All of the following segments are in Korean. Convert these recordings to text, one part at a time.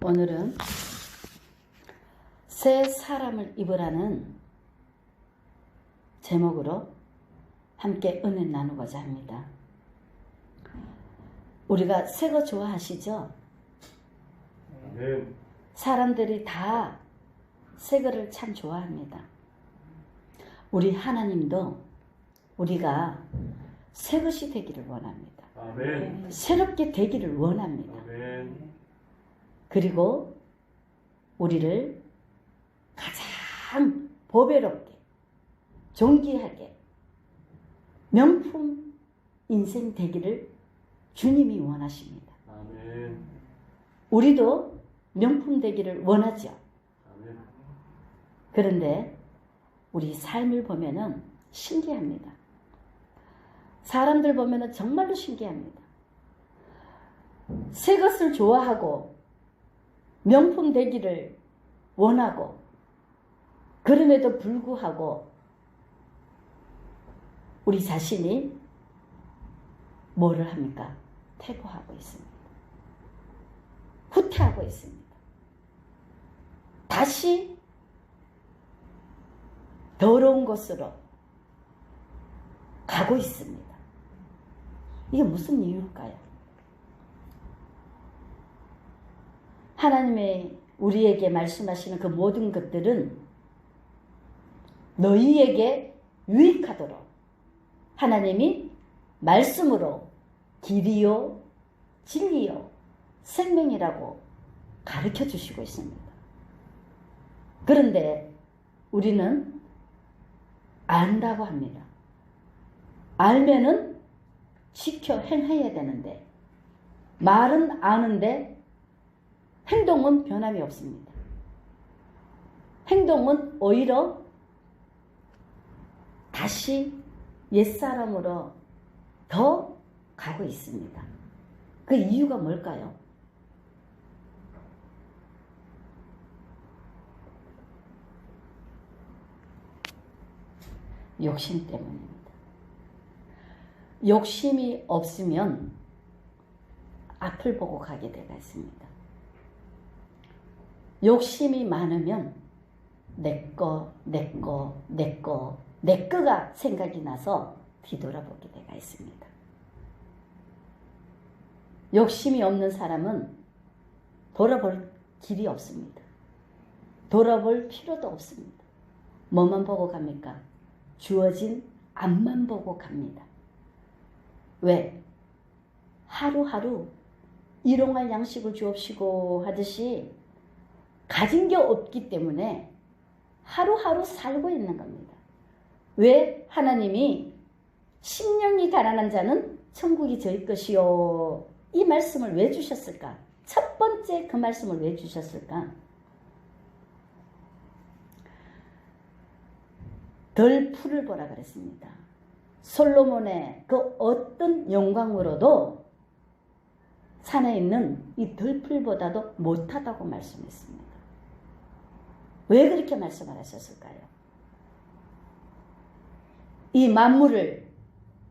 오늘은 새 사람을 입으라는 제목으로 함께 은혜 나누고자 합니다. 우리가 새 거 좋아하시죠? 네. 사람들이 다 새 거를 참 좋아합니다. 우리 하나님도 우리가 새 것이 되기를 원합니다. 아멘. 새롭게 되기를 원합니다. 아멘. 그리고 우리를 가장 보배롭게, 존귀하게, 명품 인생 되기를 주님이 원하십니다. 아멘. 우리도 명품 되기를 원하죠. 아멘. 그런데 우리 삶을 보면은 신기합니다. 사람들 보면은 정말로 신기합니다. 새 것을 좋아하고 명품 되기를 원하고 그럼에도 불구하고 우리 자신이 뭐를 합니까? 퇴보하고 있습니다. 후퇴하고 있습니다. 다시 더러운 곳으로 가고 있습니다. 이게 무슨 이유일까요? 하나님의 우리에게 말씀하시는 그 모든 것들은 너희에게 유익하도록 하나님이 말씀으로 길이요, 진리요, 생명이라고 가르쳐 주시고 있습니다. 그런데 우리는 안다고 합니다. 알면은 지켜 행해야 되는데 말은 아는데 행동은 변함이 없습니다. 행동은 오히려 다시 옛사람으로 더 가고 있습니다. 그 이유가 뭘까요? 욕심 때문입니다. 욕심이 없으면 앞을 보고 가게 되어 있습니다. 욕심이 많으면 내꺼가 생각이 나서 뒤돌아보게 되어 있습니다. 욕심이 없는 사람은 돌아볼 길이 없습니다. 돌아볼 필요도 없습니다. 뭐만 보고 갑니까? 주어진 앞만 보고 갑니다. 왜? 하루하루 일용할 양식을 주옵시고 하듯이 가진 게 없기 때문에 하루하루 살고 있는 겁니다. 왜 하나님이 심령이 가난한 자는 천국이 저희 것이요 이 말씀을 왜 주셨을까? 첫 번째 그 말씀을 왜 주셨을까? 덜 풀을 보라 그랬습니다. 솔로몬의 그 어떤 영광으로도 산에 있는 이 덜풀보다도 못하다고 말씀했습니다. 왜 그렇게 말씀을 하셨을까요? 이 만물을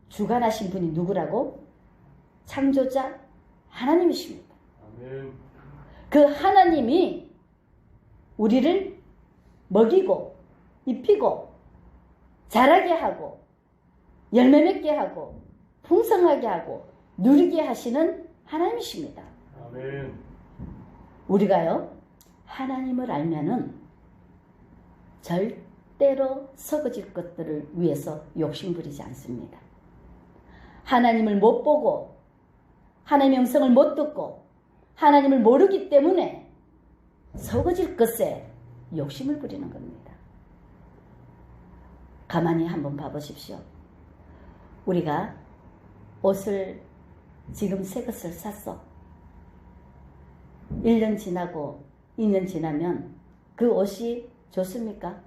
주관하신 분이 누구라고? 창조자 하나님이십니다. 아멘. 그 하나님이 우리를 먹이고 입히고 자라게 하고 열매 맺게 하고 풍성하게 하고 누리게 하시는 하나님이십니다. 아멘. 우리가요 하나님을 알면은 절대로 썩어질 것들을 위해서 욕심부리지 않습니다. 하나님을 못 보고 하나님의 음성을 못 듣고 하나님을 모르기 때문에 썩어질 것에 욕심을 부리는 겁니다. 가만히 한번 봐보십시오. 우리가 옷을 지금 새 것을 샀어. 1년 지나고 2년 지나면 그 옷이 좋습니까?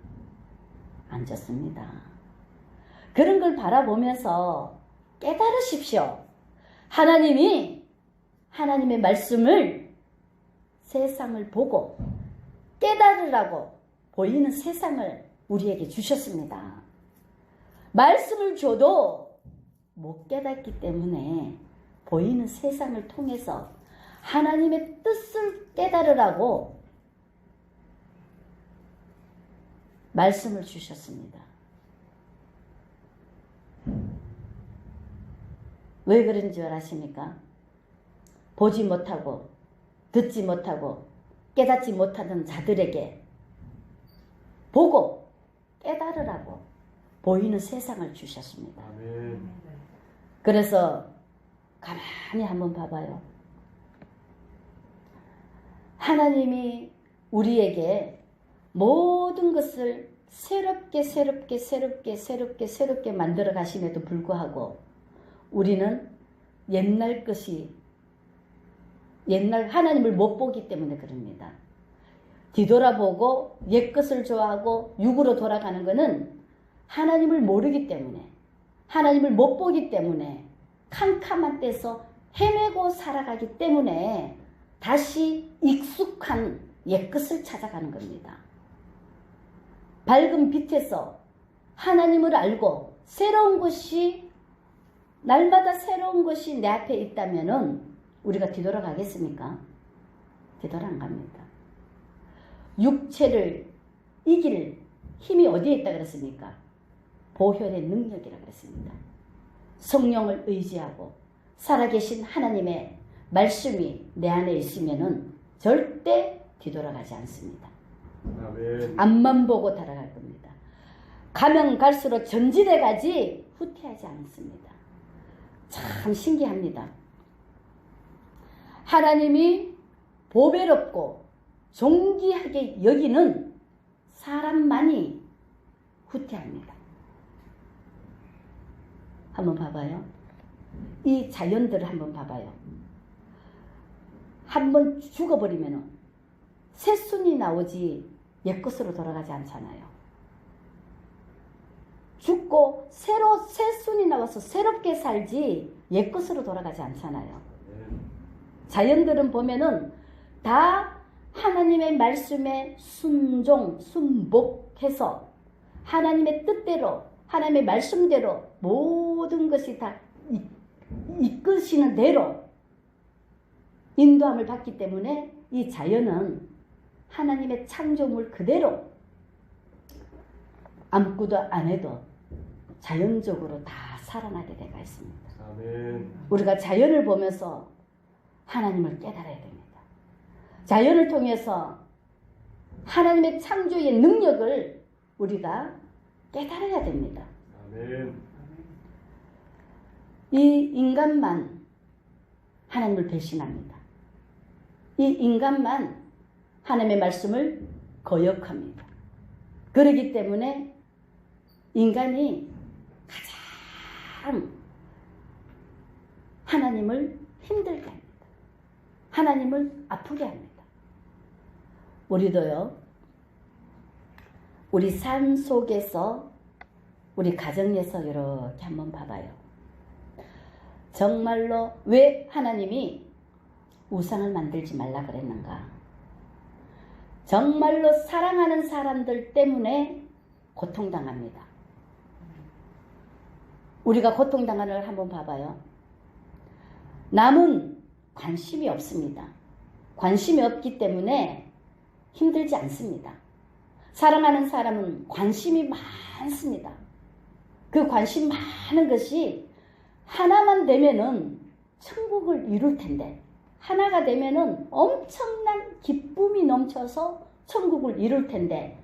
안 좋습니다. 그런 걸 바라보면서 깨달으십시오. 하나님이 하나님의 말씀을 세상을 보고 깨달으라고 보이는 세상을 우리에게 주셨습니다. 말씀을 줘도 못 깨닫기 때문에 보이는 세상을 통해서 하나님의 뜻을 깨달으라고 말씀을 주셨습니다. 왜 그런 줄 아십니까? 보지 못하고 듣지 못하고 깨닫지 못하던 자들에게 보고 깨달으라고 보이는 세상을 주셨습니다. 아멘. 그래서 가만히 한번 봐봐요. 하나님이 우리에게 모든 것을 새롭게 만들어 가심에도 불구하고 우리는 옛날 하나님을 못 보기 때문에 그럽니다. 뒤돌아보고 옛 것을 좋아하고 육으로 돌아가는 것은 하나님을 모르기 때문에, 하나님을 못 보기 때문에, 캄캄한 데서 헤매고 살아가기 때문에 다시 익숙한 옛 것을 찾아가는 겁니다. 밝은 빛에서 하나님을 알고 새로운 것이, 날마다 새로운 것이 내 앞에 있다면은 우리가 뒤돌아가겠습니까? 뒤돌아 안 갑니다. 육체를 이길 힘이 어디에 있다 그랬습니까? 보혈의 능력이라 그랬습니다. 성령을 의지하고 살아계신 하나님의 말씀이 내 안에 있으면은 절대 뒤돌아가지 않습니다. 아멘. 앞만 보고 달아갈 겁니다. 가면 갈수록 전진해 가지 후퇴하지 않습니다. 참 신기합니다. 하나님이 보배롭고 존귀하게 여기는 사람만이 후퇴합니다. 한번 봐봐요. 이 자연들을 한번 봐봐요. 한번 죽어버리면 새순이 나오지 옛것으로 돌아가지 않잖아요. 죽고 새순이 나와서 새롭게 살지 옛것으로 돌아가지 않잖아요. 자연들은 보면은 다 하나님의 말씀에 순복해서 하나님의 뜻대로, 하나님의 말씀대로 모든 것이 다 이끄시는 대로 인도함을 받기 때문에 이 자연은 하나님의 창조물 그대로 아무것도 안 해도 자연적으로 다 살아나게 되어 있습니다. 아멘. 우리가 자연을 보면서 하나님을 깨달아야 됩니다. 자연을 통해서 하나님의 창조의 능력을 우리가 깨달아야 됩니다. 아멘. 이 인간만 하나님을 배신합니다. 이 인간만 하나님의 말씀을 거역합니다. 그렇기 때문에 인간이 가장 하나님을 힘들게 합니다. 하나님을 아프게 합니다. 우리도요, 우리 삶 속에서, 우리 가정에서 이렇게 한번 봐봐요. 정말로 왜 하나님이 우상을 만들지 말라 그랬는가? 정말로 사랑하는 사람들 때문에 고통당합니다. 우리가 고통당하는 걸 한번 봐봐요. 남은 관심이 없습니다. 관심이 없기 때문에 힘들지 않습니다. 사랑하는 사람은 관심이 많습니다. 그 관심 많은 것이 하나만 되면은 천국을 이룰 텐데, 하나가 되면은 엄청난 기쁨이 넘쳐서 천국을 이룰 텐데,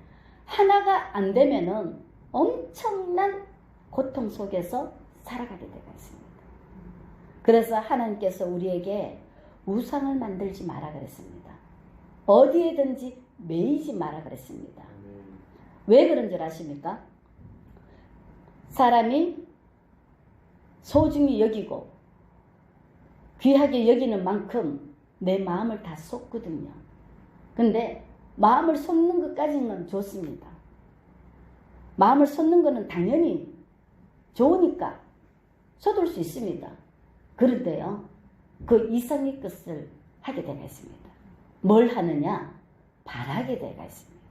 하나가 안 되면은 엄청난 고통 속에서 살아가게 되어 있습니다. 그래서 하나님께서 우리에게 우상을 만들지 마라 그랬습니다. 어디에든지 매이지 마라 그랬습니다. 왜 그런 줄 아십니까? 사람이 소중히 여기고 귀하게 여기는 만큼 내 마음을 다 쏟거든요. 근데 마음을 쏟는 것까지는 좋습니다. 마음을 쏟는 것은 당연히 좋으니까 쏟을 수 있습니다. 그런데요, 그 이상의 것을 하게 되어 있습니다. 뭘 하느냐? 바라게 되어 있습니다.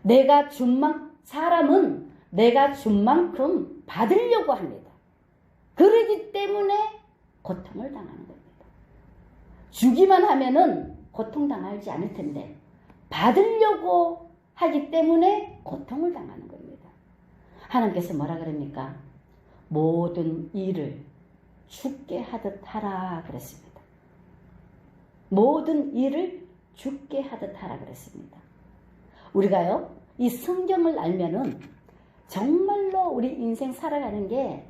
내가 준 사람은 내가 준 만큼 받으려고 합니다. 그러기 때문에 고통을 당하는 겁니다. 주기만 하면은 고통당하지 않을 텐데 받으려고 하기 때문에 고통을 당하는 겁니다. 하나님께서 뭐라 그럽니까? 모든 일을 죽게 하듯 하라 그랬습니다. 모든 일을 죽게 하듯 하라 그랬습니다. 우리가요, 이 성경을 알면은 정말로 우리 인생 살아가는 게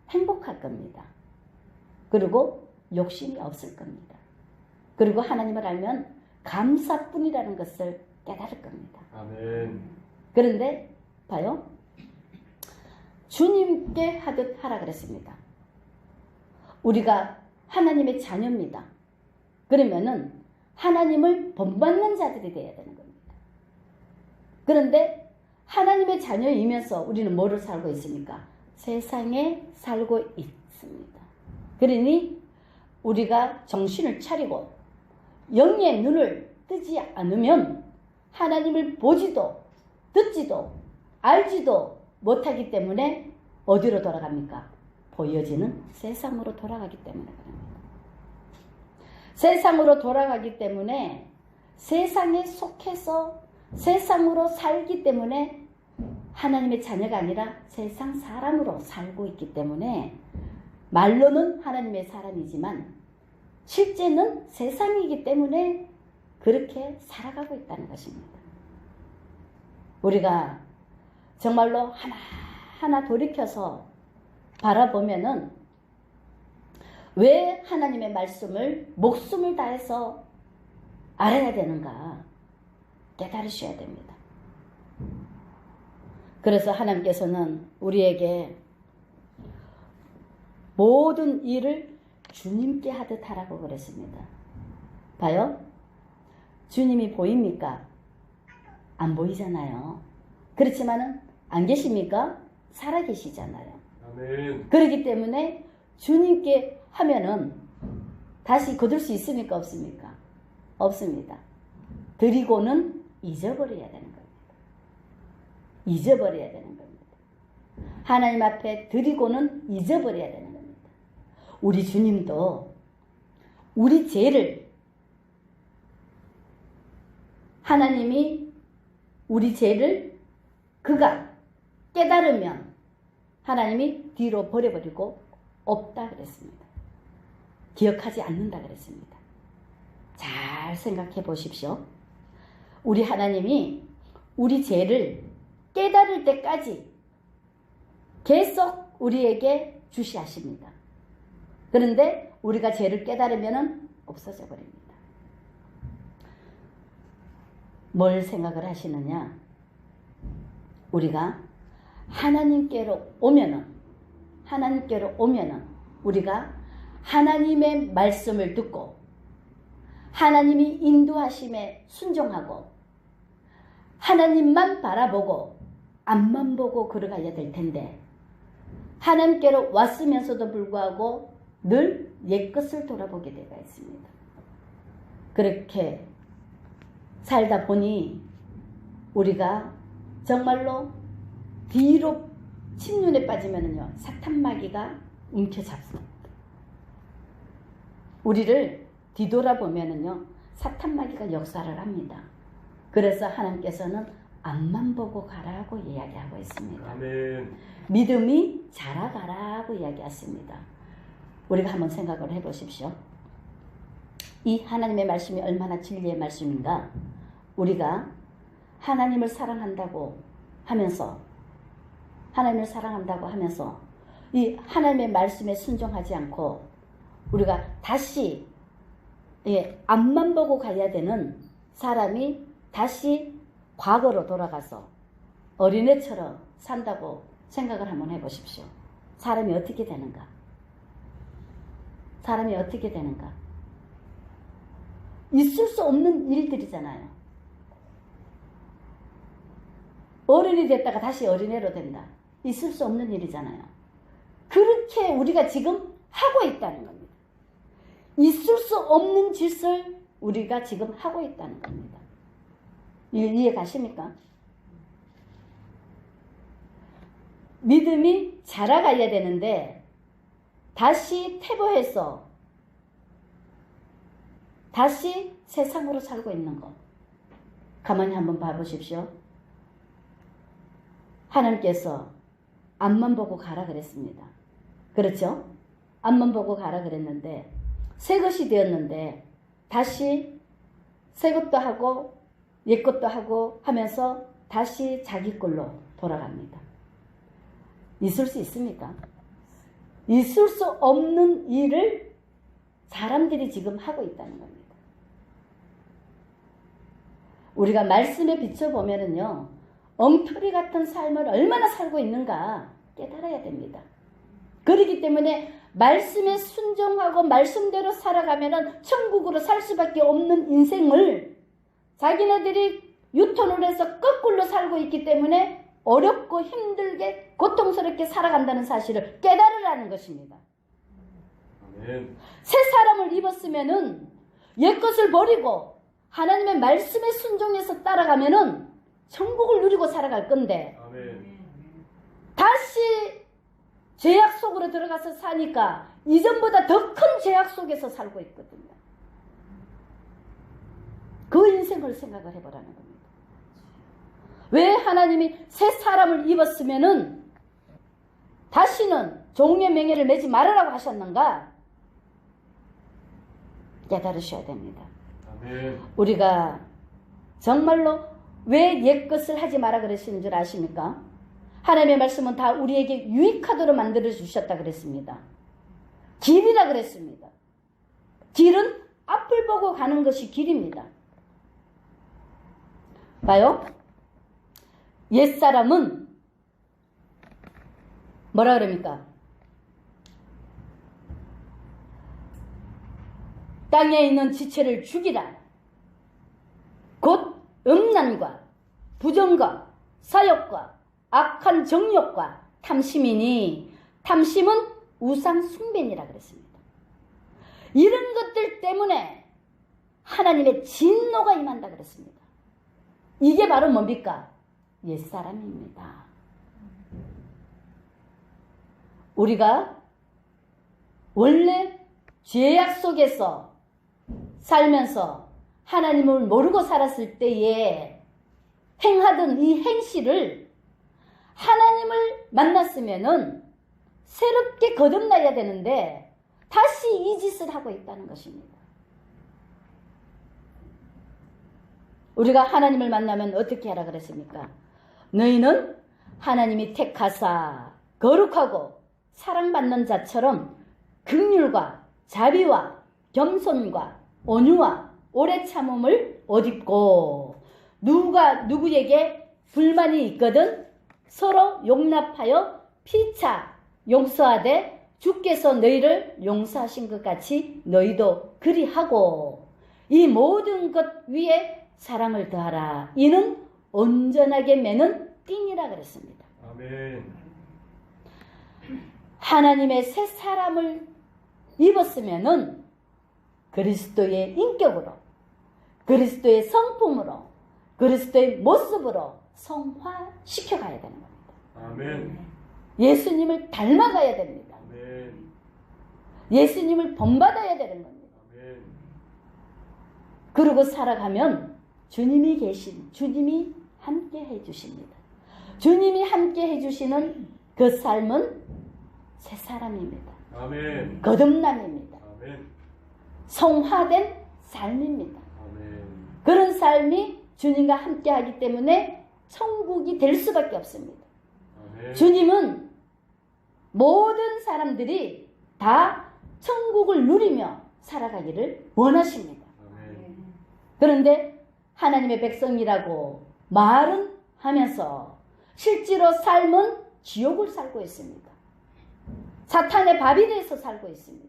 행복할 겁니다. 그리고 욕심이 없을 겁니다. 그리고 하나님을 알면 감사뿐이라는 것을 깨달을 겁니다. 아멘. 그런데 봐요. 주님께 하듯 하라 그랬습니다. 우리가 하나님의 자녀입니다. 그러면은 하나님을 본받는 자들이 되어야 되는 겁니다. 그런데 하나님의 자녀이면서 우리는 뭐를 살고 있습니까? 세상에 살고 있습니다. 그러니 우리가 정신을 차리고 영의 눈을 뜨지 않으면 하나님을 보지도 듣지도 알지도 못하기 때문에 어디로 돌아갑니까? 보여지는 세상으로 돌아가기 때문에 그럽니다. 세상으로 돌아가기 때문에 세상에 속해서 세상으로 살기 때문에 하나님의 자녀가 아니라 세상 사람으로 살고 있기 때문에 말로는 하나님의 사람이지만 실제는 세상이기 때문에 그렇게 살아가고 있다는 것입니다. 우리가 정말로 하나하나 돌이켜서 바라보면은 왜 하나님의 말씀을 목숨을 다해서 알아야 되는가 깨달으셔야 됩니다. 그래서 하나님께서는 우리에게 모든 일을 주님께 하듯 하라고 그랬습니다. 봐요. 주님이 보입니까? 안 보이잖아요. 그렇지만은 안 계십니까? 살아 계시잖아요. 아멘. 그렇기 때문에 주님께 하면은 다시 거둘 수 있습니까? 없습니까? 없습니다. 드리고는 잊어버려야 되는 겁니다. 잊어버려야 되는 겁니다. 하나님 앞에 드리고는 잊어버려야 되는 겁니다. 우리 주님도 우리 죄를 하나님이 우리 죄를 그가 깨달으면 하나님이 뒤로 버려버리고 없다 그랬습니다. 기억하지 않는다 그랬습니다. 잘 생각해 보십시오. 우리 하나님이 우리 죄를 깨달을 때까지 계속 우리에게 주시하십니다. 그런데 우리가 죄를 깨달으면 없어져 버립니다. 뭘 생각을 하시느냐? 우리가 하나님께로 오면은 우리가 하나님의 말씀을 듣고 하나님이 인도하심에 순종하고 하나님만 바라보고 앞만 보고 걸어가야 될 텐데 하나님께로 왔으면서도 불구하고 늘 옛것을 돌아보게 되어 있습니다. 그렇게 살다 보니 우리가 정말로 뒤로 침륜에 빠지면은요 사탄마귀가 움켜잡습니다. 우리를 뒤돌아보면은요 사탄마귀가 역사를 합니다. 그래서 하나님께서는 앞만 보고 가라고 이야기하고 있습니다. 아멘. 믿음이 자라가라고 이야기했습니다. 우리가 한번 생각을 해보십시오. 이 하나님의 말씀이 얼마나 진리의 말씀인가? 우리가 하나님을 사랑한다고 하면서 이 하나님의 말씀에 순종하지 않고 우리가 다시 앞만 보고 가야 되는 사람이 다시 과거로 돌아가서 어린애처럼 산다고 생각을 한번 해보십시오. 사람이 어떻게 되는가? 있을 수 없는 일들이잖아요. 어른이 됐다가 다시 어린애로 된다. 있을 수 없는 일이잖아요. 그렇게 우리가 지금 하고 있다는 겁니다. 있을 수 없는 짓을 우리가 지금 하고 있다는 겁니다. 이해 가십니까? 믿음이 자라가야 되는데 다시 퇴보해서 다시 세상으로 살고 있는 것. 가만히 한번 봐보십시오. 하나님께서 앞만 보고 가라 그랬습니다. 그렇죠? 앞만 보고 가라 그랬는데 새 것이 되었는데 다시 새 것도 하고 옛 것도 하고 하면서 다시 자기 걸로 돌아갑니다. 있을 수 있습니까? 있을 수 없는 일을 사람들이 지금 하고 있다는 겁니다. 우리가 말씀에 비춰보면은요, 엉터리 같은 삶을 얼마나 살고 있는가 깨달아야 됩니다. 그렇기 때문에 말씀에 순종하고 말씀대로 살아가면은 천국으로 살 수밖에 없는 인생을 자기네들이 유턴을 해서 거꾸로 살고 있기 때문에 어렵고 힘들게 고통스럽게 살아간다는 사실을 깨달으라는 것입니다. 아멘. 새 사람을 입었으면은 옛 것을 버리고 하나님의 말씀에 순종해서 따라가면은 천국을 누리고 살아갈 건데 아멘. 다시 죄악 속으로 들어가서 사니까 이전보다 더 큰 죄악 속에서 살고 있거든요. 그 인생을 생각을 해보라는 겁니다. 왜 하나님이 새 사람을 입었으면은 다시는 종의 맹해를 매지 말으라고 하셨는가? 깨달으셔야 됩니다. 아멘. 우리가 정말로 왜 옛것을 하지 마라 그러시는 줄 아십니까? 하나님의 말씀은 다 우리에게 유익하도록 만들어 주셨다 그랬습니다. 길이라 그랬습니다. 길은 앞을 보고 가는 것이 길입니다. 봐요. 옛사람은 뭐라 그럽니까? 땅에 있는 지체를 죽이라. 곧 음란과 부정과 사욕과 악한 정욕과 탐심이니 탐심은 우상 숭배니라 그랬습니다. 이런 것들 때문에 하나님의 진노가 임한다 그랬습니다. 이게 바로 뭡니까? 옛사람입니다. 우리가 원래 죄악 속에서 살면서 하나님을 모르고 살았을 때에 행하던 이 행실을 하나님을 만났으면은 새롭게 거듭나야 되는데 다시 이 짓을 하고 있다는 것입니다. 우리가 하나님을 만나면 어떻게 하라 그랬습니까? 너희는 하나님이 택하사 거룩하고 사랑받는 자처럼 긍휼과 자비와 겸손과 온유와 오래 참음을 옷입고 누가 누구에게 불만이 있거든 서로 용납하여 피차 용서하되 주께서 너희를 용서하신 것 같이 너희도 그리하고 이 모든 것 위에 사랑을 더하라. 이는 온전하게 매는 띠니라 그랬습니다. 아멘. 하나님의 새 사람을 입었으면은 그리스도의 인격으로, 그리스도의 성품으로, 그리스도의 모습으로 성화시켜 가야 되는 겁니다. 아멘. 예수님을 닮아가야 됩니다. 아멘. 예수님을 본받아야 되는 겁니다. 아멘. 그러고 살아가면 주님이 주님이 함께 해주십니다. 주님이 함께 해주시는 그 삶은 새 사람입니다. 아멘. 거듭남입니다. 아멘. 성화된 삶입니다. 아멘. 그런 삶이 주님과 함께 하기 때문에 천국이 될 수밖에 없습니다. 아멘. 주님은 모든 사람들이 다 천국을 누리며 살아가기를 원하십니다. 아멘. 그런데 하나님의 백성이라고 말은 하면서 실제로 삶은 지옥을 살고 있습니다. 사탄의 밥이 돼서 살고 있습니다.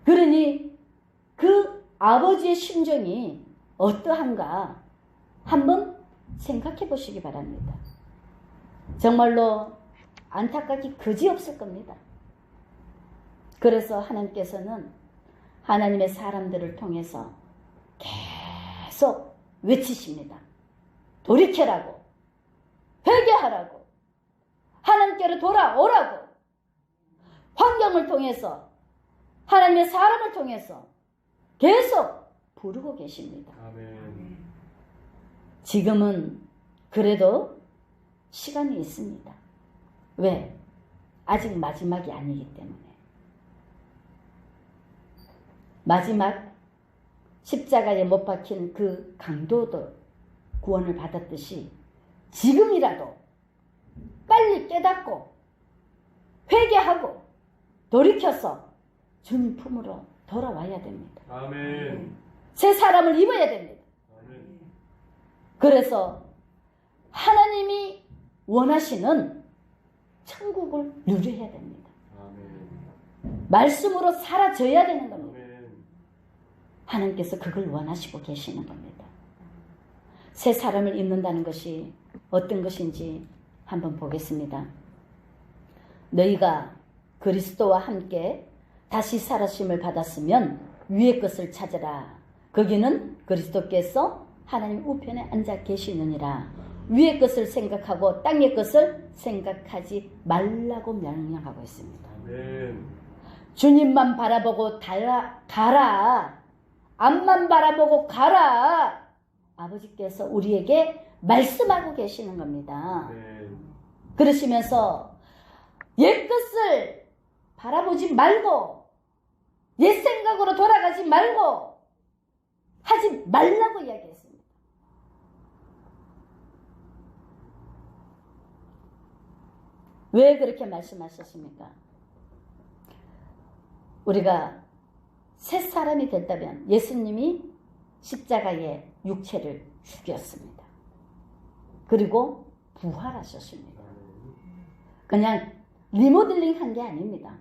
그러니 그 아버지의 심정이 어떠한가 한번 생각해 보시기 바랍니다. 정말로 안타깝기 그지없을 겁니다. 그래서 하나님께서는 하나님의 사람들을 통해서 계속 외치십니다. 돌이켜라고, 회개하라고, 하나님께로 돌아오라고, 환경을 통해서, 하나님의 사람을 통해서 계속 부르고 계십니다. 아멘. 지금은 그래도 시간이 있습니다. 왜? 아직 마지막이 아니기 때문에. 마지막 십자가에 못 박힌 그 강도도 구원을 받았듯이 지금이라도 빨리 깨닫고 회개하고 돌이켜서 주님 품으로 돌아와야 됩니다. 아멘. 새 사람을 입어야 됩니다. 아멘. 그래서 하나님이 원하시는 천국을 누려야 됩니다. 아멘. 말씀으로 사라져야 되는 겁니다. 아멘. 하나님께서 그걸 원하시고 계시는 겁니다. 새 사람을 입는다는 것이 어떤 것인지 한번 보겠습니다. 너희가 그리스도와 함께 다시 살아심을 받았으면 위의 것을 찾으라. 거기는 그리스도께서 하나님 우편에 앉아 계시느니라. 위의 것을 생각하고 땅의 것을 생각하지 말라고 명령하고 있습니다. 아멘. 주님만 바라보고 가라. 앞만 바라보고 가라. 아버지께서 우리에게 말씀하고 계시는 겁니다. 아멘. 그러시면서 옛 것을 바라보지 말고 옛 생각으로 돌아가지 말고 하지 말라고 이야기했습니다. 왜 그렇게 말씀하셨습니까? 우리가 새 사람이 됐다면 예수님이 십자가에 육체를 죽였습니다. 그리고 부활하셨습니다. 그냥 리모델링 한 게 아닙니다.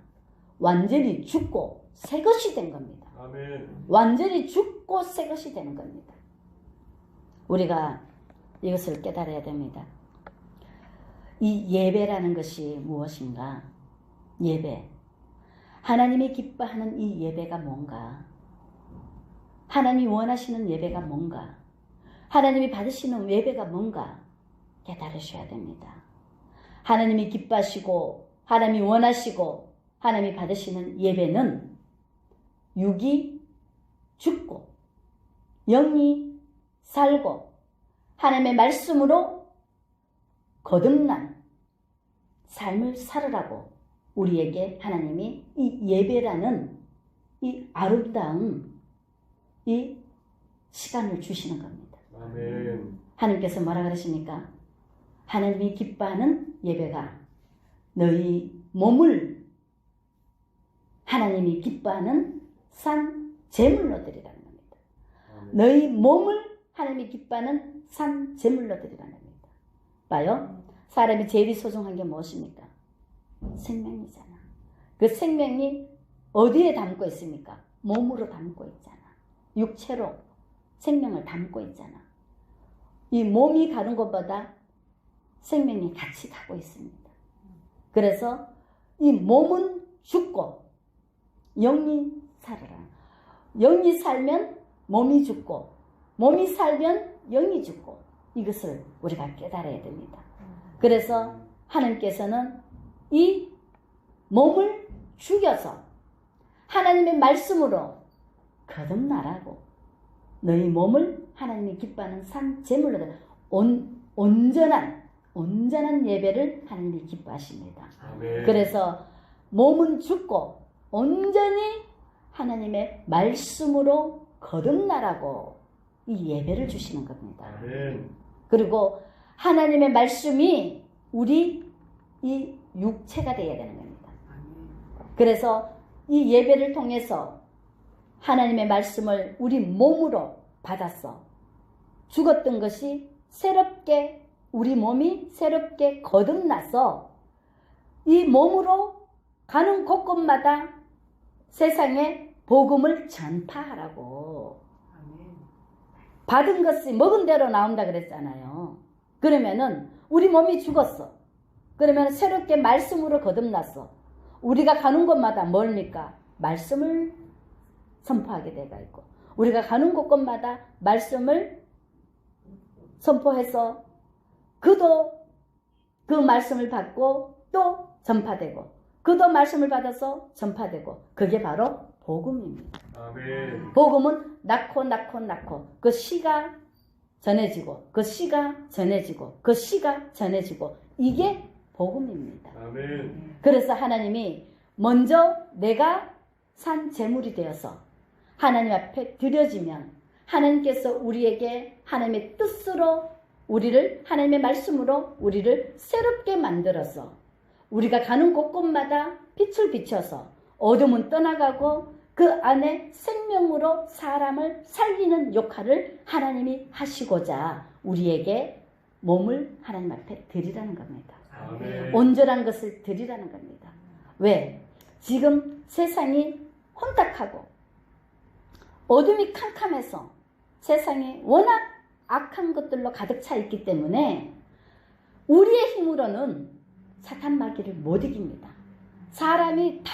완전히 죽고 새 것이 된 겁니다. 아멘. 완전히 죽고 새 것이 되는 겁니다. 우리가 이것을 깨달아야 됩니다. 이 예배라는 것이 무엇인가? 예배. 하나님이 기뻐하는 이 예배가 뭔가? 하나님이 원하시는 예배가 뭔가? 하나님이 받으시는 예배가 뭔가? 깨달으셔야 됩니다. 하나님이 기뻐하시고 하나님이 원하시고 하나님이 받으시는 예배는 육이 죽고 영이 살고 하나님의 말씀으로 거듭난 삶을 살으라고 우리에게 하나님이 이 예배라는 이 아름다운 이 시간을 주시는 겁니다. 아멘. 하나님께서 뭐라 그러십니까? 하나님이 기뻐하는 예배가 너희 몸을 하나님이 기뻐하는 산 제물로 드리라는 겁니다. 아멘. 너희 몸을 하나님이 기뻐하는 산 제물로 드리라는 겁니다. 봐요. 사람이 제일 소중한 게 무엇입니까? 생명이잖아. 그 생명이 어디에 담고 있습니까? 몸으로 담고 있잖아. 육체로 생명을 담고 있잖아. 이 몸이 가는 것보다 생명이 같이 가고 있습니다. 그래서 이 몸은 죽고 영이 살아라. 영이 살면 몸이 죽고 몸이 살면 영이 죽고 이것을 우리가 깨달아야 됩니다. 그래서 하나님께서는 이 몸을 죽여서 하나님의 말씀으로 거듭나라고 너희 몸을 하나님이 기뻐하는 산 제물로 온전한 예배를 하나님이 기뻐하십니다. 아멘. 그래서 몸은 죽고 온전히 하나님의 말씀으로 거듭나라고 이 예배를 주시는 겁니다. 아멘. 그리고 하나님의 말씀이 우리 이 육체가 되어야 되는 겁니다. 그래서 이 예배를 통해서 하나님의 말씀을 우리 몸으로 받았어. 죽었던 것이 새롭게 우리 몸이 새롭게 거듭나서 이 몸으로 가는 곳곳마다 세상에 복음을 전파하라고. 받은 것이 먹은 대로 나온다 그랬잖아요. 그러면은 우리 몸이 죽었어. 그러면 새롭게 말씀으로 거듭났어. 우리가 가는 곳마다 뭡니까? 말씀을 선포하게 되가 있고 우리가 가는 곳곳마다 말씀을 선포해서 그도 그 말씀을 받고 또 전파되고 그도 말씀을 받아서 전파되고 그게 바로 복음입니다. 아멘. 복음은 낳고 그 씨가 전해지고 그 씨가 전해지고 그 씨가 전해지고 이게 복음입니다. 아멘. 그래서 하나님이 먼저 내가 산 제물이 되어서 하나님 앞에 드려지면 하나님께서 우리에게 하나님의 뜻으로 우리를 하나님의 말씀으로 우리를 새롭게 만들어서 우리가 가는 곳곳마다 빛을 비춰서 어둠은 떠나가고 그 안에 생명으로 사람을 살리는 역할을 하나님이 하시고자 우리에게 몸을 하나님 앞에 드리라는 겁니다. 아멘. 온전한 것을 드리라는 겁니다. 왜? 지금 세상이 혼탁하고 어둠이 캄캄해서 세상이 워낙 악한 것들로 가득 차 있기 때문에 우리의 힘으로는 사탄 마귀를 못 이깁니다. 사람이 다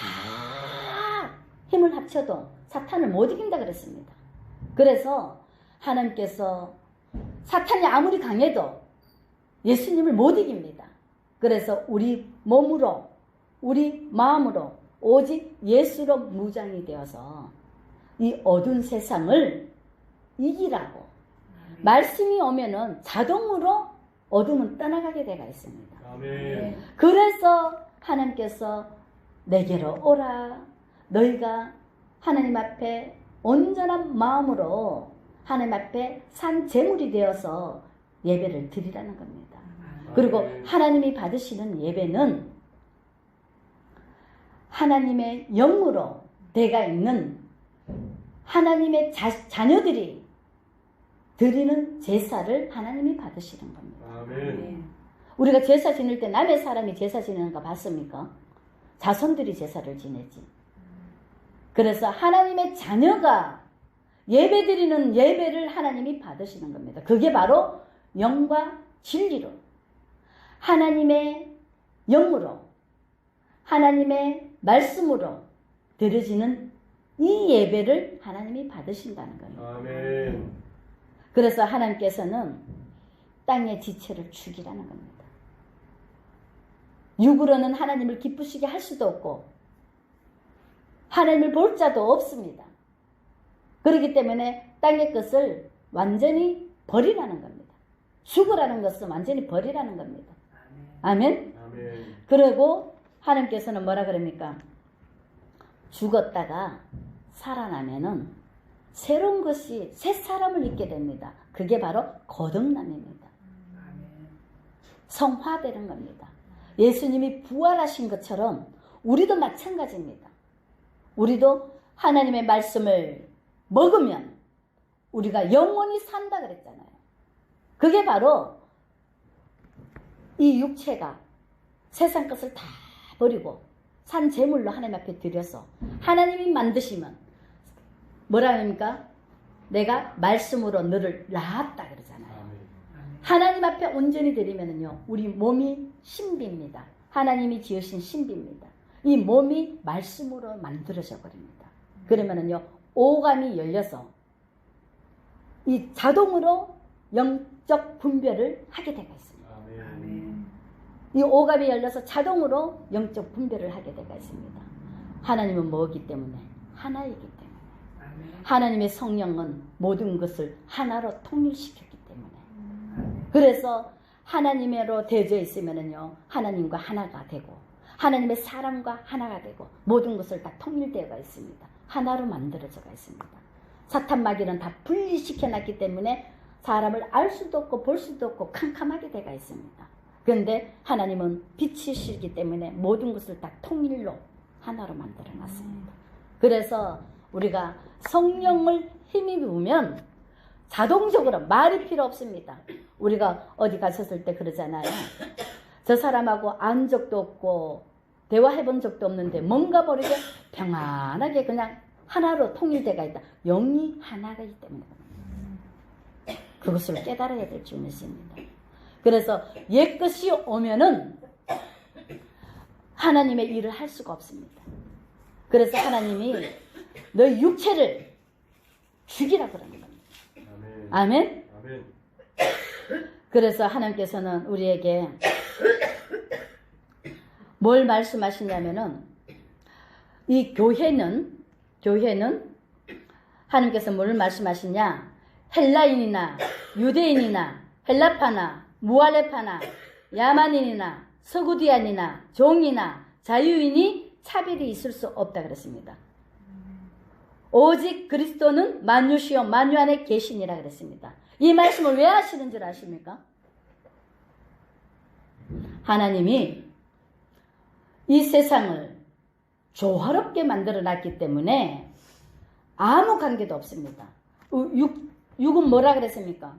힘을 합쳐도 사탄을 못 이긴다 그랬습니다. 그래서 하나님께서 사탄이 아무리 강해도 예수님을 못 이깁니다. 그래서 우리 몸으로 우리 마음으로 오직 예수로 무장이 되어서 이 어두운 세상을 이기라고 말씀이 오면은 자동으로 어둠은 떠나가게 되어 있습니다. 아멘. 그래서 하나님께서 내게로 오라. 너희가 하나님 앞에 온전한 마음으로 하나님 앞에 산 제물이 되어서 예배를 드리라는 겁니다. 그리고 하나님이 받으시는 예배는 하나님의 영으로 내가 있는 하나님의 자녀들이 드리는 제사를 하나님이 받으시는 겁니다. 아멘. 우리가 제사 지낼 때 남의 사람이 제사 지내는 거 봤습니까? 자손들이 제사를 지내지. 그래서 하나님의 자녀가 예배 드리는 예배를 하나님이 받으시는 겁니다. 그게 바로 영과 진리로 하나님의 영으로 하나님의 말씀으로 드려지는 이 예배를 하나님이 받으신다는 겁니다. 아멘. 그래서 하나님께서는 땅의 지체를 죽이라는 겁니다. 육으로는 하나님을 기쁘시게 할 수도 없고 하나님을 볼 자도 없습니다. 그렇기 때문에 땅의 것을 완전히 버리라는 겁니다. 죽으라는 것은 완전히 버리라는 겁니다. 아멘. 아멘. 그리고 하나님께서는 뭐라 그럽니까? 죽었다가 살아나면은 새로운 것이 새 사람을 입게 됩니다. 그게 바로 거듭남입니다. 성화되는 겁니다. 예수님이 부활하신 것처럼 우리도 마찬가지입니다. 우리도 하나님의 말씀을 먹으면 우리가 영원히 산다 그랬잖아요. 그게 바로 이 육체가 세상 것을 다 버리고 산 제물로 하나님 앞에 드려서 하나님이 만드시면 뭐라 합니까? 내가 말씀으로 너를 낳았다 그러잖아요. 아멘. 하나님 앞에 온전히 드리면은요, 우리 몸이 신비입니다. 하나님이 지으신 신비입니다. 이 몸이 말씀으로 만들어져 버립니다. 그러면은요, 오감이 열려서 이 자동으로 영적 분별을 하게 되어 있습니다. 아멘. 이 오감이 열려서 자동으로 영적 분별을 하게 되어 있습니다. 하나님은 뭐기 때문에? 하나이기 때문에. 하나님의 성령은 모든 것을 하나로 통일시켰기 때문에. 그래서 하나님으로 되어져 있으면은요, 하나님과 하나가 되고 하나님의 사람과 하나가 되고 모든 것을 다 통일되어가 있습니다. 하나로 만들어져가 있습니다. 사탄 마귀는 다 분리시켜 놨기 때문에 사람을 알 수도 없고 볼 수도 없고 캄캄하게 되어 있습니다. 그런데 하나님은 빛이시기 때문에 모든 것을 다 통일로 하나로 만들어 놨습니다. 그래서 우리가 성령을 힘입으면 자동적으로 말이 필요 없습니다. 우리가 어디 가셨을 때 그러잖아요. 저 사람하고 안 적도 없고 대화해 본 적도 없는데 뭔가 모르게 평안하게 그냥 하나로 통일되어 있다. 영이 하나이기 때문에 그것을 깨달아야 될 줄 믿습니다. 그래서 옛것이 오면은 하나님의 일을 할 수가 없습니다. 그래서 하나님이 너희 육체를 죽이라 그러는 겁니다. 아멘. 아멘? 아멘. 그래서 하나님께서는 우리에게 뭘 말씀하시냐면은 이 교회는 하나님께서 뭘 말씀하시냐? 헬라인이나 유대인이나 헬라파나 무알레파나 야만인이나 서구디안이나 종이나 자유인이 차별이 있을 수 없다 그랬습니다. 오직 그리스도는 만유시요 만유 안에 계시니라 그랬습니다. 이 말씀을 왜 하시는 줄 아십니까? 하나님이 이 세상을 조화롭게 만들어 놨기 때문에 아무 관계도 없습니다. 육은 뭐라 그랬습니까?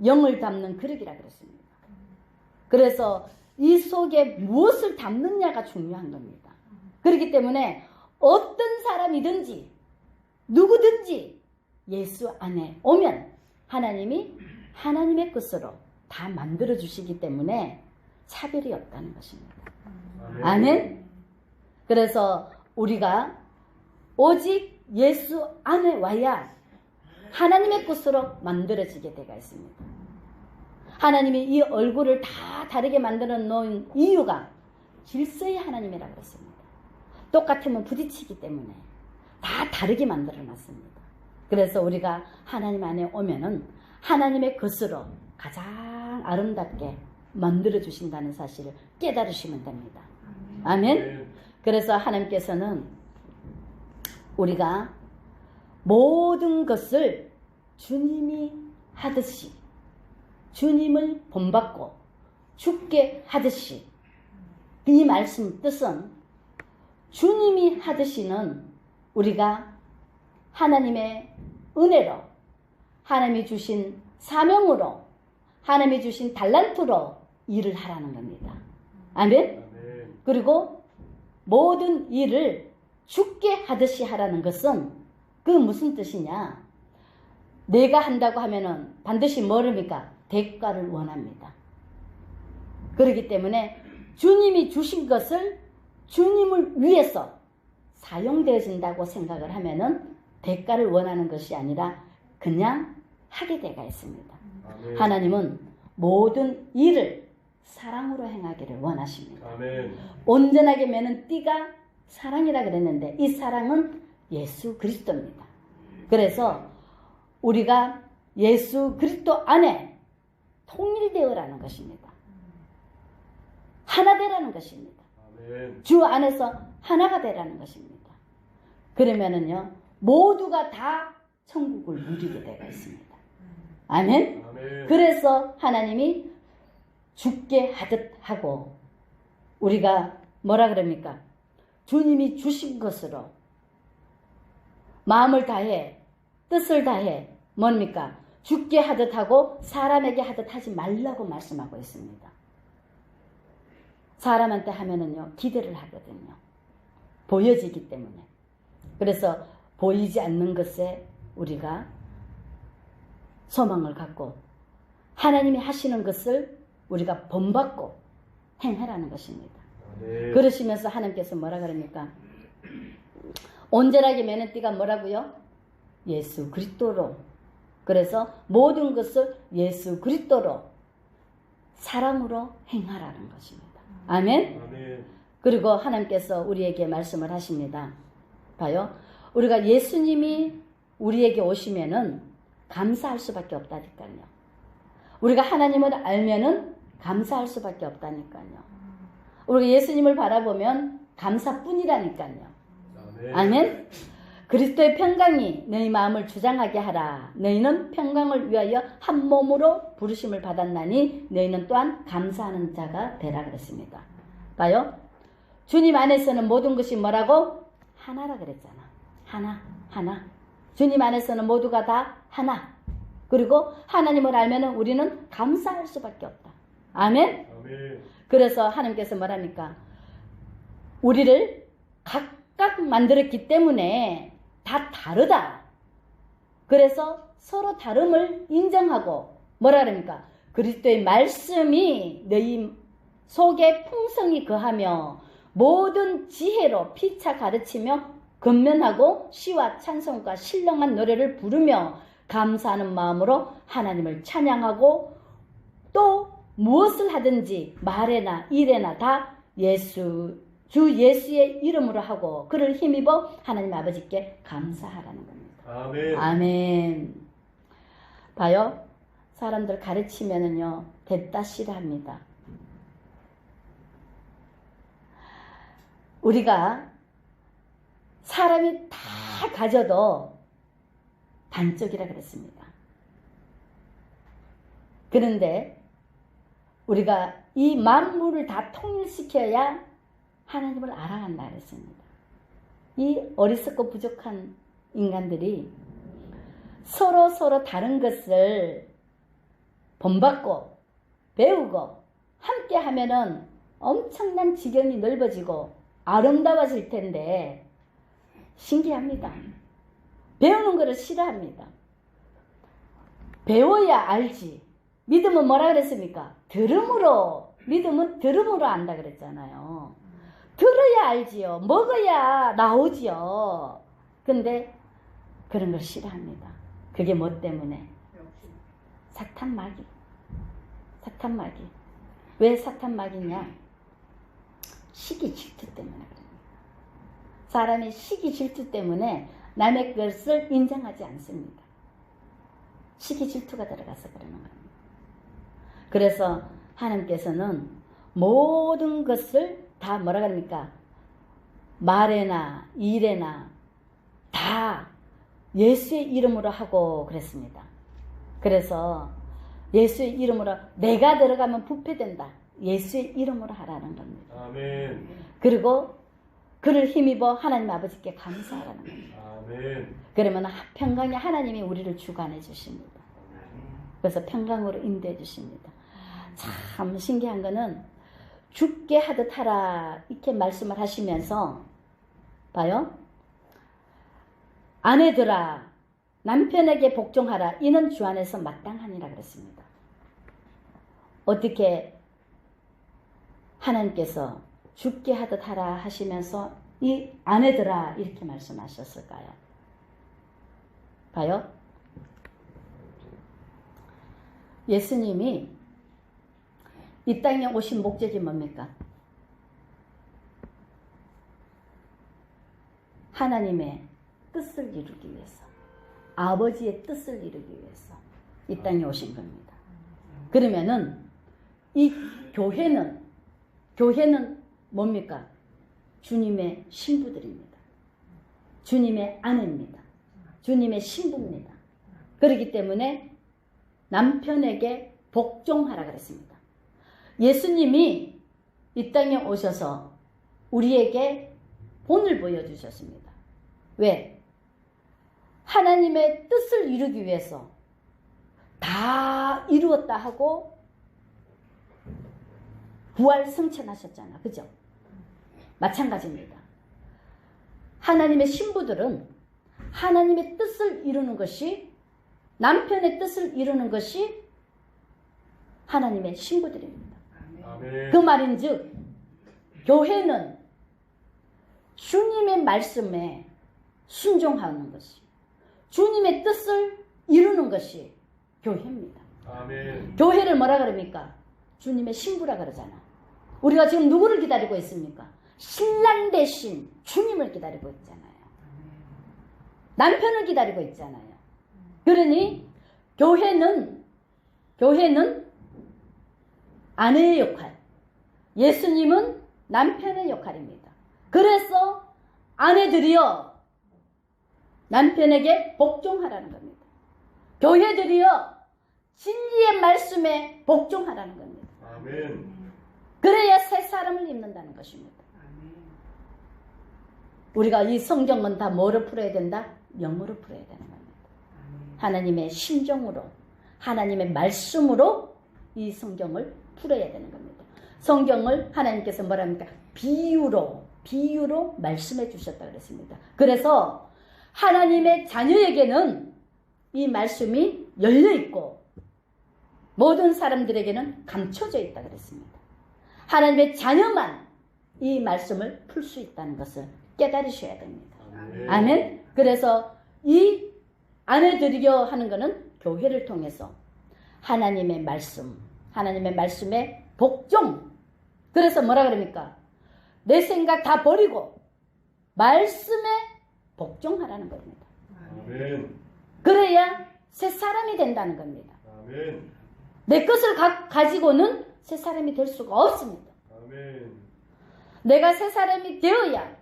영을 담는 그릇이라 그랬습니다. 그래서 이 속에 무엇을 담느냐가 중요한 겁니다. 그렇기 때문에 어떤 사람이든지 누구든지 예수 안에 오면 하나님이 하나님의 것으로 다 만들어 주시기 때문에 차별이 없다는 것입니다. 아멘. 그래서 우리가 오직 예수 안에 와야 하나님의 것으로 만들어지게 되어 있습니다. 하나님이 이 얼굴을 다 다르게 만들어 놓은 이유가 질서의 하나님이라고 했습니다. 똑같으면 부딪히기 때문에 다 다르게 만들어 놨습니다. 그래서 우리가 하나님 안에 오면은 하나님의 것으로 가장 아름답게 만들어 주신다는 사실을 깨달으시면 됩니다. 아멘. 그래서 하나님께서는 우리가 모든 것을 주님이 하듯이 주님을 본받고 죽게 하듯이, 이 말씀 뜻은 주님이 하듯이는 우리가 하나님의 은혜로, 하나님이 주신 사명으로, 하나님이 주신 달란트로 일을 하라는 겁니다. 아멘. 그리고 모든 일을 죽게 하듯이 하라는 것은 그 무슨 뜻이냐? 내가 한다고 하면은 반드시 뭐랍니까? 대가를 원합니다. 그렇기 때문에 주님이 주신 것을 주님을 위해서 사용되어진다고 생각을 하면은 대가를 원하는 것이 아니라 그냥 하게 되가 있습니다. 아멘. 하나님은 모든 일을 사랑으로 행하기를 원하십니다. 아멘. 온전하게 매는 띠가 사랑이라 그랬는데 이 사랑은 예수 그리스도입니다. 그래서 우리가 예수 그리스도 안에 통일되어라는 것입니다. 하나 되라는 것입니다. 아멘. 주 안에서 하나가 되라는 것입니다. 그러면은요 모두가 다 천국을 누리게 되어 있습니다. 아멘. 아멘. 그래서 하나님이 죽게 하듯 하고 우리가 뭐라 그럽니까? 주님이 주신 것으로 마음을 다해 뜻을 다해 뭡니까? 죽게 하듯 하고 사람에게 하듯 하지 말라고 말씀하고 있습니다. 사람한테 하면은요 기대를 하거든요. 보여지기 때문에. 그래서 보이지 않는 것에 우리가 소망을 갖고 하나님이 하시는 것을 우리가 본받고 행하라는 것입니다. 네. 그러시면서 하나님께서 뭐라 그럽니까? 온전하게 매는 띠가 뭐라고요? 예수 그리스도로. 그래서 모든 것을 예수 그리스도로 사랑으로 행하라는 것입니다. 아멘. 아멘. 그리고 하나님께서 우리에게 말씀을 하십니다. 봐요. 우리가 예수님이 우리에게 오시면은 감사할 수밖에 없다니까요. 우리가 하나님을 알면은 감사할 수밖에 없다니까요. 우리가 예수님을 바라보면 감사뿐이라니까요. 아멘. 아멘. 그리스도의 평강이 너희 마음을 주장하게 하라. 너희는 평강을 위하여 한 몸으로 부르심을 받았나니 너희는 또한 감사하는 자가 되라 그랬습니다. 봐요. 주님 안에서는 모든 것이 뭐라고? 하나라 그랬잖아. 하나. 주님 안에서는 모두가 다 하나. 그리고 하나님을 알면 우리는 감사할 수밖에 없다. 아멘. 아멘. 그래서 하나님께서 뭐랍니까? 우리를 각각 만들었기 때문에 다 다르다. 그래서 서로 다름을 인정하고 뭐라 그럽니까? 그리스도의 말씀이 너희 속에 풍성히 거하며 모든 지혜로 피차 가르치며 건면하고 시와 찬송과 신령한 노래를 부르며 감사하는 마음으로 하나님을 찬양하고 또 무엇을 하든지 말에나 일에나 다 주 예수의 이름으로 하고 그를 힘입어 하나님 아버지께 감사하라는 겁니다. 아멘. 아멘. 봐요. 사람들 가르치면은요, 됐다 싫어합니다. 우리가 사람이 다 가져도 반쪽이라 그랬습니다. 그런데 우리가 이 만물을 다 통일시켜야 하나님을 알아간다 그랬습니다. 이 어리석고 부족한 인간들이 서로 다른 것을 본받고 배우고 함께 하면은 엄청난 지경이 넓어지고 아름다워질 텐데 신기합니다. 배우는 것을 싫어합니다. 배워야 알지. 믿음은 뭐라 그랬습니까? 들음으로. 믿음은 들음으로 안다 그랬잖아요. 들어야 알지요. 먹어야 나오지요. 근데 그런 걸 싫어합니다. 그게 뭐 때문에? 사탄 마귀. 사탄 마귀. 왜 사탄 마귀냐? 시기 질투 때문에 그럽니다. 사람이 시기 질투 때문에 남의 것을 인정하지 않습니다. 시기 질투가 들어가서 그러는 겁니다. 그래서 하나님께서는 모든 것을 다 뭐라 그럽니까? 말에나 일에나 다 예수의 이름으로 하고 그랬습니다. 그래서 예수의 이름으로 내가 들어가면 부패된다. 예수의 이름으로 하라는 겁니다. 아멘. 그리고 그를 힘입어 하나님 아버지께 감사하라는 겁니다. 아멘. 그러면 평강에 하나님이 우리를 주관해 주십니다. 그래서 평강으로 인도해 주십니다. 참 신기한 거는 죽게 하듯 하라 이렇게 말씀을 하시면서 봐요. 아내들아 남편에게 복종하라 이는 주 안에서 마땅하니라 그랬습니다. 어떻게 하나님께서 죽게 하듯 하라 하시면서 이 아내들아 이렇게 말씀하셨을까요? 봐요. 예수님이 이 땅에 오신 목적이 뭡니까? 하나님의 뜻을 이루기 위해서, 아버지의 뜻을 이루기 위해서 이 땅에 오신 겁니다. 그러면은 이 교회는 뭡니까? 주님의 신부들입니다. 주님의 아내입니다. 주님의 신부입니다. 그렇기 때문에 남편에게 복종하라 그랬습니다. 예수님이 이 땅에 오셔서 우리에게 본을 보여주셨습니다. 왜? 하나님의 뜻을 이루기 위해서 다 이루었다 하고 부활 승천하셨잖아. 그죠? 마찬가지입니다. 하나님의 신부들은 하나님의 뜻을 이루는 것이, 남편의 뜻을 이루는 것이 하나님의 신부들입니다. 아멘. 그 말인즉 교회는 주님의 말씀에 순종하는 것이, 주님의 뜻을 이루는 것이 교회입니다. 아멘. 교회를 뭐라 그럽니까? 주님의 신부라 그러잖아. 우리가 지금 누구를 기다리고 있습니까? 신랑 대신 주님을 기다리고 있잖아요. 남편을 기다리고 있잖아요. 그러니 교회는 아내의 역할, 예수님은 남편의 역할입니다. 그래서 아내들이여 남편에게 복종하라는 겁니다. 교회들이여 진리의 말씀에 복종하라는 겁니다. 아멘. 그래야 새 사람을 입는다는 것입니다. 우리가 이 성경은 다 뭐로 풀어야 된다? 영으로 풀어야 되는 겁니다. 하나님의 심정으로, 하나님의 말씀으로 이 성경을 풀어야 되는 겁니다. 성경을 하나님께서 뭐랍니까? 비유로 말씀해 주셨다 그랬습니다. 그래서 하나님의 자녀에게는 이 말씀이 열려 있고 모든 사람들에게는 감춰져 있다 그랬습니다. 하나님의 자녀만 이 말씀을 풀 수 있다는 것을 깨달으셔야 됩니다. 아멘. 그래서 이 아내들이여 하는 것은 교회를 통해서 하나님의 말씀, 하나님의 말씀에 복종. 그래서 뭐라 그럽니까? 내 생각 다 버리고 말씀에 복종하라는 겁니다. 아멘. 그래야 새 사람이 된다는 겁니다. 아멘. 내 것을 가지고는 새 사람이 될 수가 없습니다. 아멘. 내가 새 사람이 되어야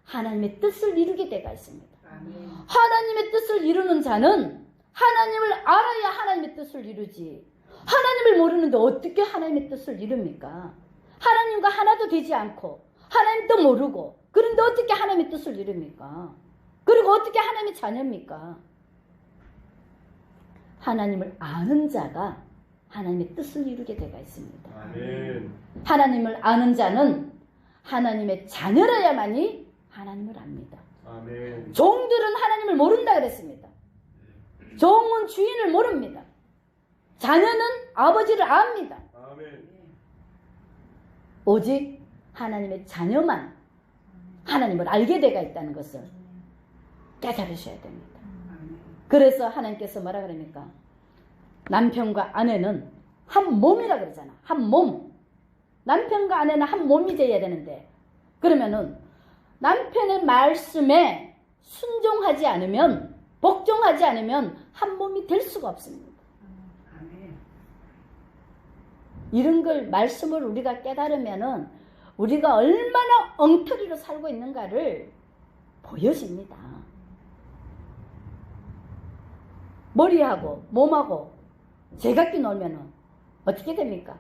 하나님의 뜻을 이루게 되가 있습니다. 아멘. 하나님의 뜻을 이루는 자는 하나님을 알아야 하나님의 뜻을 이루지. 하나님을 모르는데 어떻게 하나님의 뜻을 이룹니까? 하나님과 하나도 되지 않고 하나님도 모르고 그런데 어떻게 하나님의 뜻을 이룹니까? 그리고 어떻게 하나님의 자녀입니까? 하나님을 아는 자가 하나님의 뜻을 이루게 되가 있습니다. 아멘. 하나님을 아는 자는 하나님의 자녀라야만이 하나님을 압니다. 아멘. 종들은 하나님을 모른다 그랬습니다. 종은 주인을 모릅니다. 자녀는 아버지를 압니다. 아멘. 오직 하나님의 자녀만 하나님을 알게 되가 있다는 것을 깨달으셔야 됩니다. 그래서 하나님께서 뭐라 그럽니까? 남편과 아내는 한 몸이라 그러잖아. 한 몸. 남편과 아내는 한 몸이 되어야 되는데 그러면은 남편의 말씀에 순종하지 않으면 복종하지 않으면 한 몸이 될 수가 없습니다. 이런 걸 말씀을 우리가 깨달으면은 우리가 얼마나 엉터리로 살고 있는가를 보여집니다. 머리하고 몸하고 제각기 놀면은 어떻게 됩니까?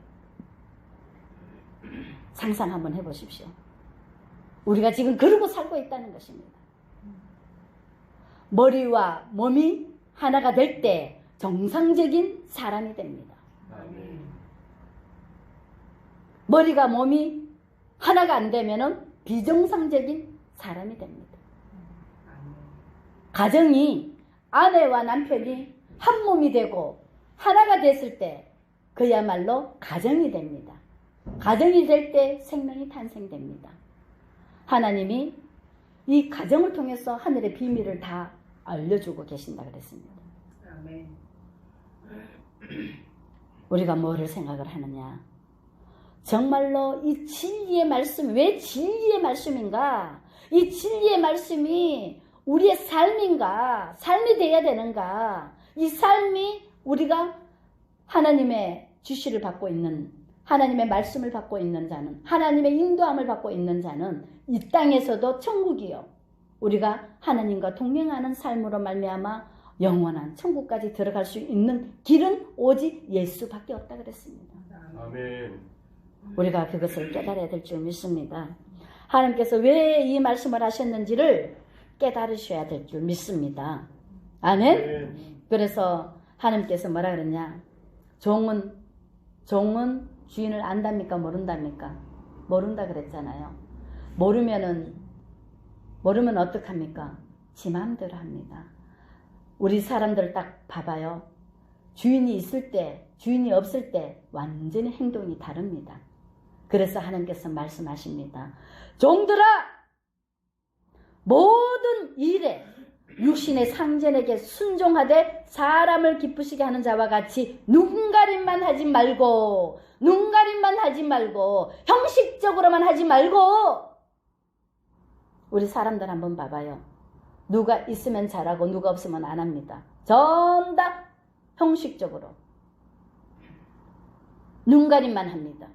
상상 한번 해보십시오. 우리가 지금 그러고 살고 있다는 것입니다. 머리와 몸이 하나가 될 때 정상적인 사람이 됩니다. 아멘. 머리가 몸이 하나가 안 되면은 비정상적인 사람이 됩니다. 가정이 아내와 남편이 한 몸이 되고 하나가 됐을 때 그야말로 가정이 됩니다. 가정이 될 때 생명이 탄생됩니다. 하나님이 이 가정을 통해서 하늘의 비밀을 다 알려주고 계신다 그랬습니다. 아멘. 우리가 뭐를 생각을 하느냐? 정말로 이 진리의 말씀, 왜 진리의 말씀인가? 이 진리의 말씀이 우리의 삶인가? 삶이 되어야 되는가? 이 삶이 우리가 하나님의 지시를 받고 있는, 하나님의 말씀을 받고 있는 자는, 하나님의 인도함을 받고 있는 자는 이 땅에서도 천국이요. 우리가 하나님과 동행하는 삶으로 말미암아 영원한 천국까지 들어갈 수 있는 길은 오직 예수밖에 없다 그랬습니다. 아멘. 우리가 그것을 깨달아야 될 줄 믿습니다. 하나님께서 왜 이 말씀을 하셨는지를 깨달으셔야 될 줄 믿습니다. 아멘? 아멘. 그래서 하나님께서 뭐라 그러냐? 종은 주인을 안답니까? 모른답니까? 모른다 그랬잖아요. 모르면 어떡합니까? 지 마음대로 합니다. 우리 사람들 딱 봐봐요. 주인이 있을 때, 주인이 없을 때 완전히 행동이 다릅니다. 그래서 하나님께서 말씀하십니다. 종들아! 모든 일에 육신의 상전에게 순종하되 사람을 기쁘시게 하는 자와 같이 눈가림만 하지 말고 형식적으로만 하지 말고 우리 사람들 한번 봐봐요. 누가 있으면 잘하고 누가 없으면 안 합니다. 전부 다 형식적으로 눈가림만 합니다.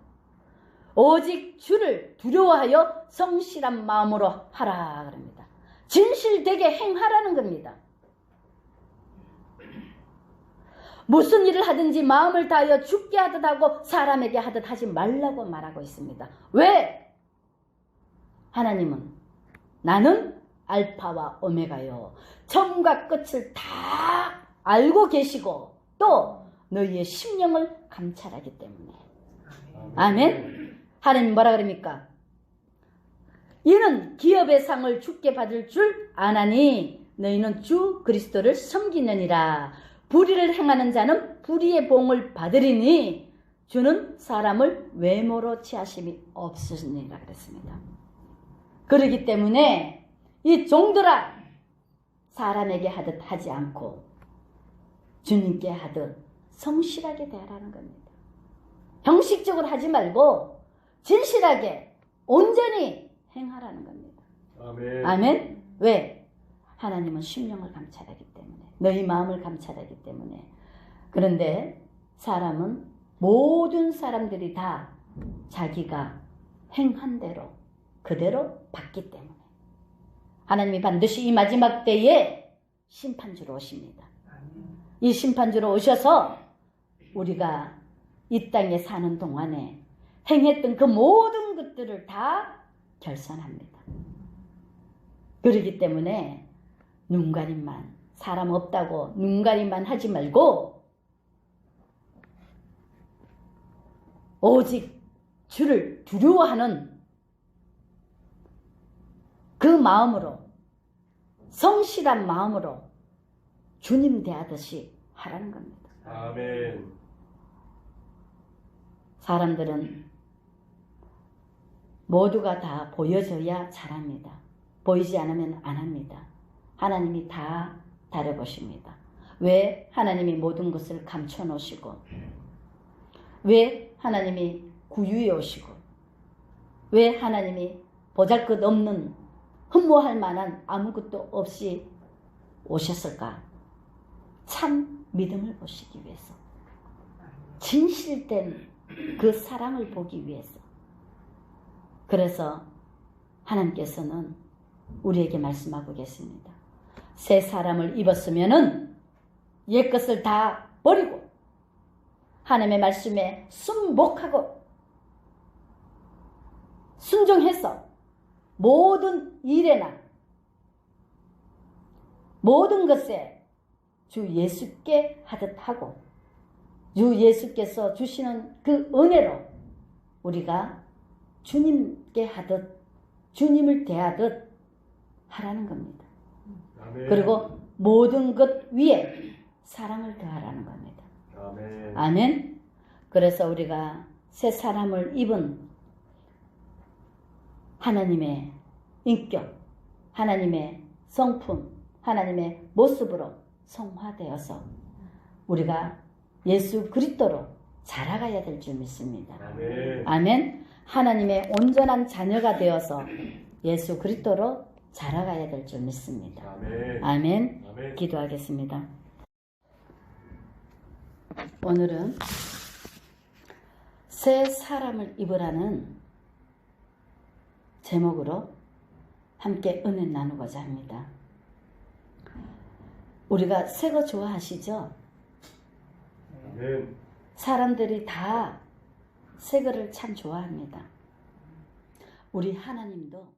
오직 주를 두려워하여 성실한 마음으로 하라 그럽니다. 진실되게 행하라는 겁니다. 무슨 일을 하든지 마음을 다하여 죽게 하듯 하고 사람에게 하듯 하지 말라고 말하고 있습니다. 왜? 하나님은 나는 알파와 오메가요. 처음과 끝을 다 알고 계시고 또 너희의 심령을 감찰하기 때문에. 아멘. 하나님 뭐라 그럽니까? 이는 기업의 상을 주께 받을 줄 아나니 너희는 주 그리스도를 섬기느니라. 불의를 행하는 자는 불의의 봉을 받으리니 주는 사람을 외모로 취하심이 없으니라 그랬습니다. 그러기 때문에 이 종들아 사람에게 하듯 하지 않고 주님께 하듯 성실하게 대하라는 겁니다. 형식적으로 하지 말고 진실하게 온전히 행하라는 겁니다. 아멘. 아멘. 왜? 하나님은 심령을 감찰하기 때문에, 너희 마음을 감찰하기 때문에. 그런데 사람은, 모든 사람들이 다 자기가 행한 대로 그대로 받기 때문에 하나님이 반드시 이 마지막 때에 심판주로 오십니다. 이 심판주로 오셔서 우리가 이 땅에 사는 동안에 행했던 그 모든 것들을 다 결산합니다. 그렇기 때문에 눈가림만, 사람 없다고 눈가림만 하지 말고 오직 주를 두려워하는 그 마음으로, 성실한 마음으로 주님 대하듯이 하라는 겁니다. 아멘. 사람들은 모두가 다 보여져야 잘합니다. 보이지 않으면 안 합니다. 하나님이 다 다뤄보십니다. 왜 하나님이 모든 것을 감춰 놓으시고, 왜 하나님이 구유해 오시고, 왜 하나님이 보잘것없는 흠모할 만한 아무것도 없이 오셨을까? 참 믿음을 보시기 위해서, 진실된 그 사랑을 보기 위해서. 그래서 하나님께서는 우리에게 말씀하고 계십니다. 새 사람을 입었으면은 옛 것을 다 버리고 하나님의 말씀에 순복하고 순종해서 모든 일에나 모든 것에 주 예수께 하듯 하고, 주 예수께서 주시는 그 은혜로 우리가 주님께 하듯, 주님을 대하듯 하라는 겁니다. 아멘. 그리고 모든 것 위에 사랑을 더하라는 겁니다. 아멘. 아멘. 그래서 우리가 새 사람을 입은 하나님의 인격, 하나님의 성품, 하나님의 모습으로 성화되어서 우리가 예수 그리스도로 자라가야 될 줄 믿습니다. 아멘. 아멘. 하나님의 온전한 자녀가 되어서 예수 그리스도로 자라가야 될 줄 믿습니다. 아멘. 아멘. 아멘. 기도하겠습니다. 오늘은 새 사람을 입으라는 제목으로 함께 은혜 나누고자 합니다. 우리가 새 거 좋아하시죠? 아멘. 사람들이 다 새 거를 참 좋아합니다. 우리 하나님도